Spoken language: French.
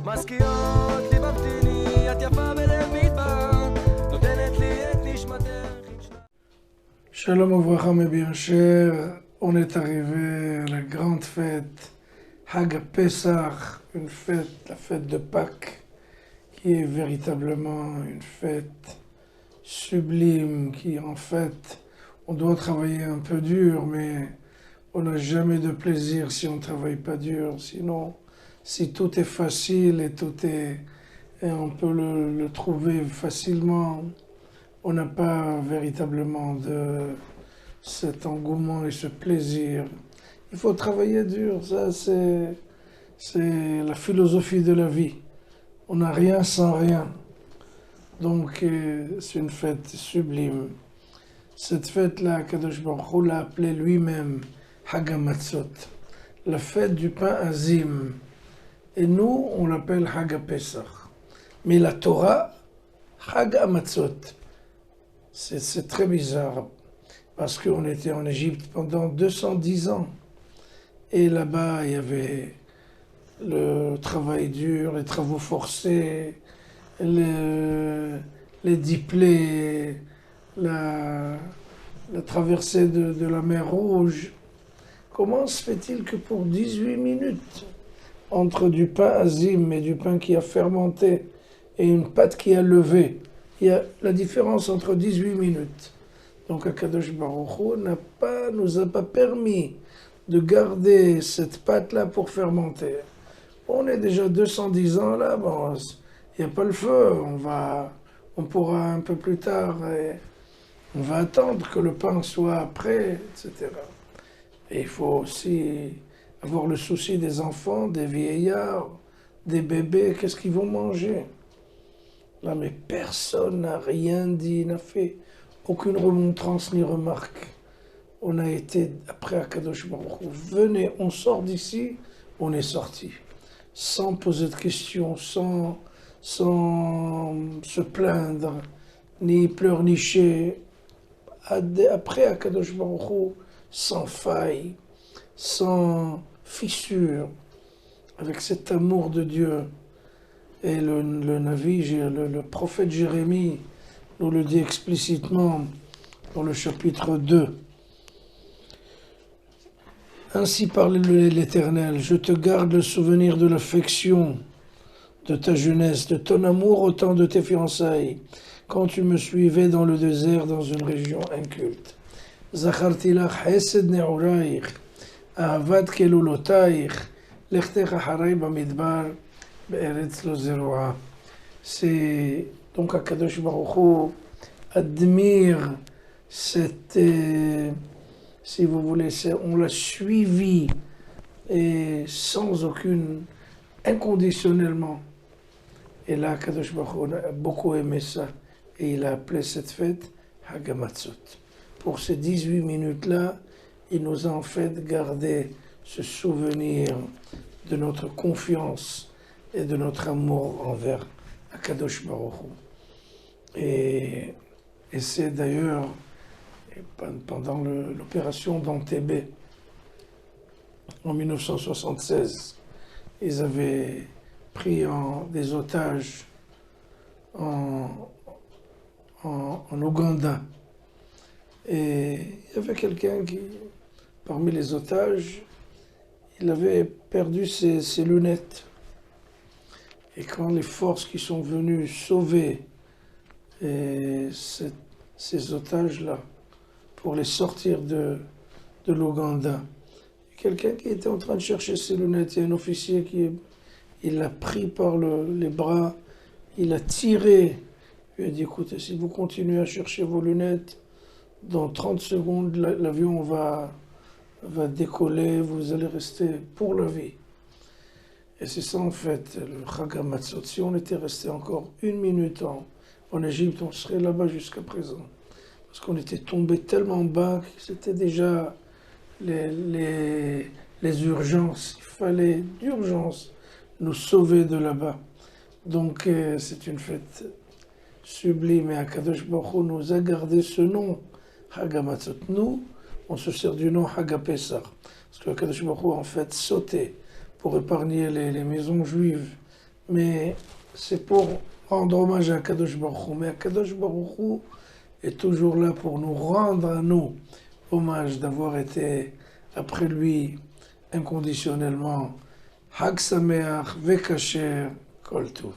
מזכירות לי ממתיני, את יפה בלב מדבר, נותנת לי את נשמתך. Shalom Ouvracha Mebircher, on est arrivé à la grande fête Hag Pesach, une fête, la fête de Pâques, qui est véritablement une fête sublime, qui en fait, on doit travailler un peu dur, mais on n'a jamais de plaisir si on ne travaille pas dur. Sinon, si tout est facile et on peut le trouver facilement, on n'a pas véritablement de cet engouement et ce plaisir. Il faut travailler dur, ça c'est la philosophie de la vie. On n'a rien sans rien. Donc c'est une fête sublime. Cette fête-là, Kadosh Baruch Hu l'a appelée lui-même Hag HaMatzot, la fête du pain azim. Et nous, on l'appelle Hag Pesach. Mais la Torah, Hag HaMatzot. C'est très bizarre, parce qu'on était en Égypte pendant 210 ans. Et là-bas, il y avait le travail dur, les travaux forcés, les diplés, la traversée de la mer Rouge. Comment se fait-il que pour 18 minutes, entre du pain azim et du pain qui a fermenté et une pâte qui a levé, il y a la différence entre 18 minutes. Donc Akadosh Baruch Hu nous a pas permis de garder cette pâte-là pour fermenter. On est déjà 210 ans là, bon, il n'y a pas le feu, on pourra un peu plus tard, et on va attendre que le pain soit prêt, etc. Et il faut aussi avoir le souci des enfants, des vieillards, des bébés, qu'est-ce qu'ils vont manger? Là, mais personne n'a rien dit, n'a fait aucune remontrance ni remarque. On a été, après Akadosh Baruch Hu, venez, on sort d'ici, on est sorti. Sans poser de questions, sans se plaindre, ni pleurnicher. Après Akadosh Baruch Hu, sans faille, sans fissure, avec cet amour de Dieu. Et le Navi, le prophète Jérémie nous le dit explicitement dans le chapitre 2. Ainsi parle l'Éternel, je te garde le souvenir de l'affection de ta jeunesse, de ton amour au temps de tes fiançailles, quand tu me suivais dans le désert, dans une région inculte. Zacharti lach hesed ne'oraich, ahavat kelulotayich, lechtech acharai bamidbar, be'eretz lo zeroa. C'est donc Akadosh Baruch Hu admire cette, si vous voulez, on l'a suivi et sans aucune, inconditionnellement. Et là, Akadosh Baruch Hu a beaucoup aimé ça et il a appelé cette fête Hag HaMatzot. Pour ces 18 minutes-là, il nous a en fait gardé ce souvenir de notre confiance et de notre amour envers Akadosh Baruch Hu. Et c'est d'ailleurs pendant l'opération d'Entebbe en 1976, ils avaient pris des otages en Ouganda. Et il y avait quelqu'un qui, parmi les otages, il avait perdu ses lunettes. Et quand les forces qui sont venues sauver ces otages-là, pour les sortir de l'Ouganda, quelqu'un qui était en train de chercher ses lunettes, il y a un officier il l'a pris par les bras, il a tiré, il lui a dit, écoutez, si vous continuez à chercher vos lunettes, dans 30 secondes, l'avion va décoller, vous allez rester pour la vie. Et c'est ça en fait, le Hag HaMatzot. Si on était resté encore une minute en Égypte, on serait là-bas jusqu'à présent. Parce qu'on était tombé tellement bas que c'était déjà les urgences. Il fallait d'urgence nous sauver de là-bas. Donc c'est une fête sublime. Et Akadosh Baruch Hu nous a gardé ce nom, Hag HaMatzot. Nous, on se sert du nom Hag HaPesach. Parce que Akadosh Baruch Hu en fait sauté pour épargner les maisons juives mais c'est pour rendre hommage à Kadosh Baruch Hu. Mais Kadosh Baruch Hu est toujours là pour nous rendre à nous hommage d'avoir été après lui inconditionnellement. Hag Sameach Vekacher Kol Tov.